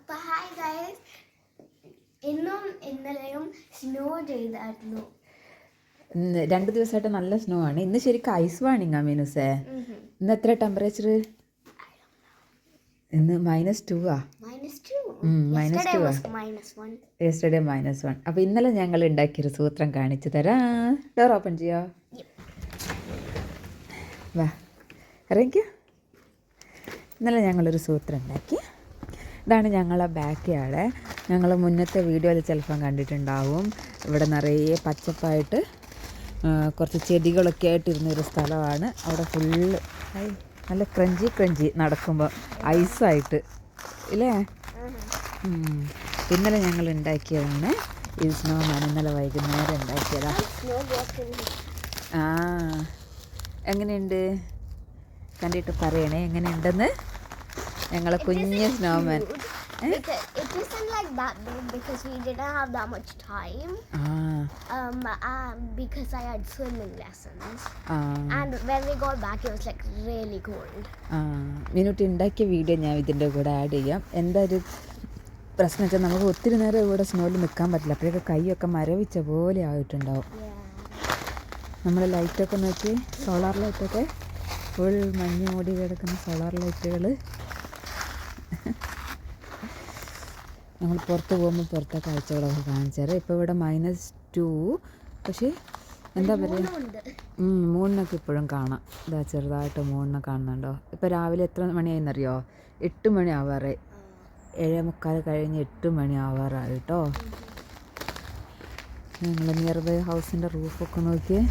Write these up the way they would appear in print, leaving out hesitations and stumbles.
അപ്പോൾ hi guys, ഇന്നും ഇന്നലെയും സ്നോ ചെയ്തായിരുന്നു. 2 ദിവസമായിട്ട് നല്ല സ്നോ ആണ്. ഇന്ന് ശരിക്കും ഐസ് വാണിങ്ങാ മീനുസേ. ഇന്ന് എത്ര ടെമ്പറേച്ചർ? ഇന്ന് -2 യെസ്റ്റർഡേ -1. അപ്പോൾ ഇന്നലെ ഞങ്ങൾ ഉണ്ടാക്കിയൊരു സൂത്രം കാണിച്ചു തരാം. ഡോർ ഓപ്പൺ ചെയ്യോ? വാ ഇറങ്ങിക്കോ. ഇന്നലെ ഞങ്ങളൊരു സൂത്രം ഉണ്ടാക്കി. ഇതാണ് ഞങ്ങളെ ബാക്ക് യാർഡ്. ഞങ്ങൾ മുന്നത്തെ വീഡിയോയിൽ ചിലപ്പം കണ്ടിട്ടുണ്ടാവും. ഇവിടെ നിറയെ പച്ചപ്പായിട്ട് കുറച്ച് ചെടികളൊക്കെ ആയിട്ടിരുന്നൊരു സ്ഥലമാണ്. അവിടെ ഫുള്ള് നല്ല ക്രഞ്ചി നടക്കുമ്പോൾ ഐസായിട്ട് ഇല്ലേ. ഇന്നലെ ഞങ്ങൾ ഉണ്ടാക്കിയതാണ് ഈ സ്നോമാൻ. ഇന്നലെ വൈകുന്നേരം ഉണ്ടാക്കിയതാ. ആ എങ്ങനെയുണ്ട് കണ്ടിട്ട് പറയണേ എങ്ങനെയുണ്ടെന്ന്. ഞങ്ങളെ കുഞ്ഞ് snowman. It isn't like that big because we didn't have that much time. Because I had swimming lessons. And when we got back, it was like really cold. മിനുട്ടി ഉണ്ടാക്കിയ വീഡിയോ ഞാൻ ഇതിൻ്റെ കൂടെ ആഡ് ചെയ്യാം. എന്താ ഒരു പ്രശ്നം വെച്ചാൽ നമുക്ക് ഒത്തിരി നേരം ഇവിടെ സ്നോയിൽ നിൽക്കാൻ പറ്റില്ല. അപ്പോഴൊക്കെ കൈയൊക്കെ മരവിച്ച പോലെ ആയിട്ടുണ്ടാവും. നമ്മൾ ലൈറ്റൊക്കെ നോക്കി, സോളാർ ലൈറ്റൊക്കെ ഫുൾ മഞ്ഞ് മൂടി കിടക്കുന്ന സോളാർ ലൈറ്റുകൾ. ഞങ്ങൾ പുറത്ത് പോകുമ്പോൾ പുറത്തെ കാഴ്ചകളൊക്കെ കാണിച്ചു തരാം. ഇപ്പോൾ ഇവിടെ -2, പക്ഷേ എന്താ പറയുക, മൂണിനൊക്കെ ഇപ്പോഴും കാണാം. ഇതാ ചെറുതായിട്ട് മൂണിനെ കാണുന്നുണ്ടോ? ഇപ്പോൾ രാവിലെ എത്ര മണിയായിന്നറിയോ? 8 മണി ആവാറായി. 7:45 കഴിഞ്ഞ് 8 മണി ആവാറായി കേട്ടോ. ഞങ്ങൾ നിയർ ബൈ ഹൗസിൻ്റെ റൂഫൊക്കെ നോക്കിയേ.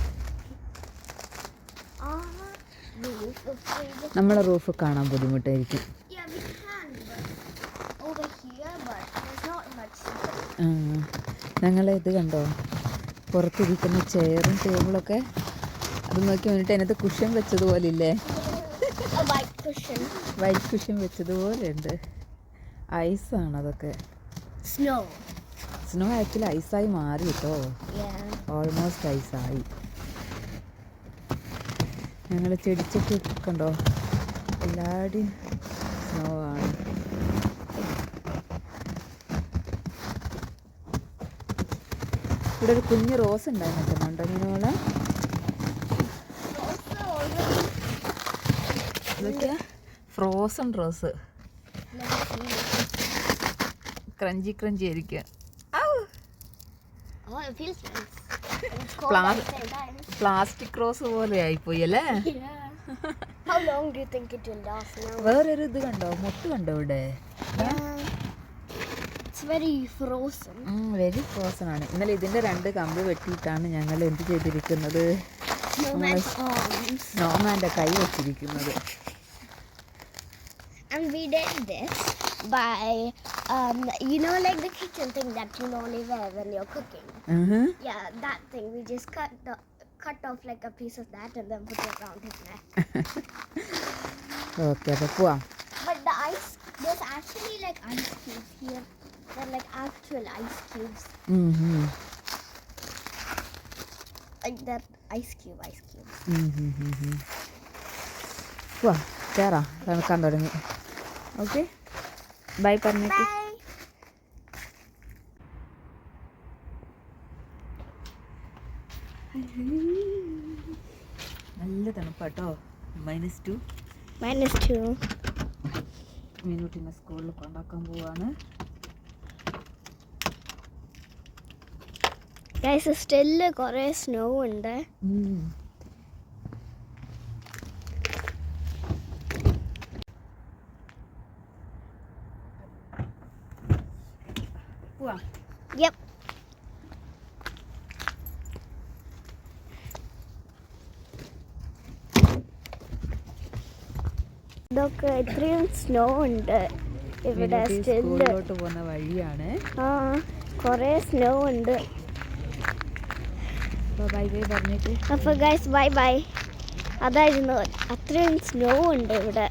നമ്മളെ റൂഫ് കാണാൻ ബുദ്ധിമുട്ടായിരിക്കും. ഞങ്ങൾ ഇത് കണ്ടോ, പുറത്തിരിക്കുന്ന ചെയറും ടേബിളൊക്കെ. അത് നോക്കി വേണ്ടിയിട്ട് അതിനകത്ത് കുഷ്യൻ വെച്ചതുപോലെ ഇല്ലേ, വൈറ്റ് കുഷ്യൻ വെച്ചതുപോലെ ഉണ്ട്. ഐസാണ് അതൊക്കെ. സ്നോ ആക്ച്വലി ഐസായി മാറി കേട്ടോ. ഓൾമോസ്റ്റ് ഐസായി. ഞങ്ങൾ ചെടിച്ചൊക്കെ കണ്ടോ, എല്ലാവരുടെയും സ്നോ ആണ്. ഇവിടെ ഒരു കുഞ്ഞ് റോസ് ഉണ്ടായിരുന്നുണ്ടോ മീനോളെ? ഇതൊക്കെ ഫ്രോസൺ റോസ്. ക്രഞ്ചി ആയിരിക്കും. പ്ലാസ്റ്റിക് റോസ് പോലെ ആയിപ്പോയി അല്ലേ. വേറൊരു ഇത് കണ്ടോ, മുട്ട് കണ്ടോ ഇവിടെ? വെരി ഫ്രോസൺ ആണ്. ഇന്നലെ ഇതിന്റെ 2 കമ്പ് വെട്ടിയിട്ടാണ് ഞങ്ങൾ എന്ത് ചെയ്തിരിക്കുന്നത്, സ്നോമാൻ്റെ കൈ വെച്ചിരിക്കുന്നത്. And we did this by like the kitchen thing that you normally wear when you're cooking. Yeah, that thing. We just cut off like a piece of that and then put it around his neck. Okay, അപ്പോൾ പോവാം. But the ice, there's actually like ice cubes here. They're like actual ice cubes. Like that ice cubes. വാ കേറാ, നടക്കാൻ തുടങ്ങി. Okay, by പറഞ്ഞേക്ക്. നല്ല തണുപ്പാട്ടോ. -2. മിനുട്ടിനെ സ്കൂളിൽ കൊണ്ടാക്കാൻ പോവാണ്. ഗൈസ്, സ്റ്റില് കുറേ സ്നോ ഉണ്ട്. Yep. ഇതൊക്കെ ഇത്രയും സ്നോ ഉണ്ട് ഇവിടെ. സ്കൂളിലോട്ട് പോകുന്ന വഴിയാണ്. കുറേ സ്നോ ഉണ്ട്. പറഞ്ഞിട്ട് അപ്പോൾ ഗൈസ് ബൈ. അതായിരുന്നു, അത്രയും സ്നോ ഉണ്ട് ഇവിടെ.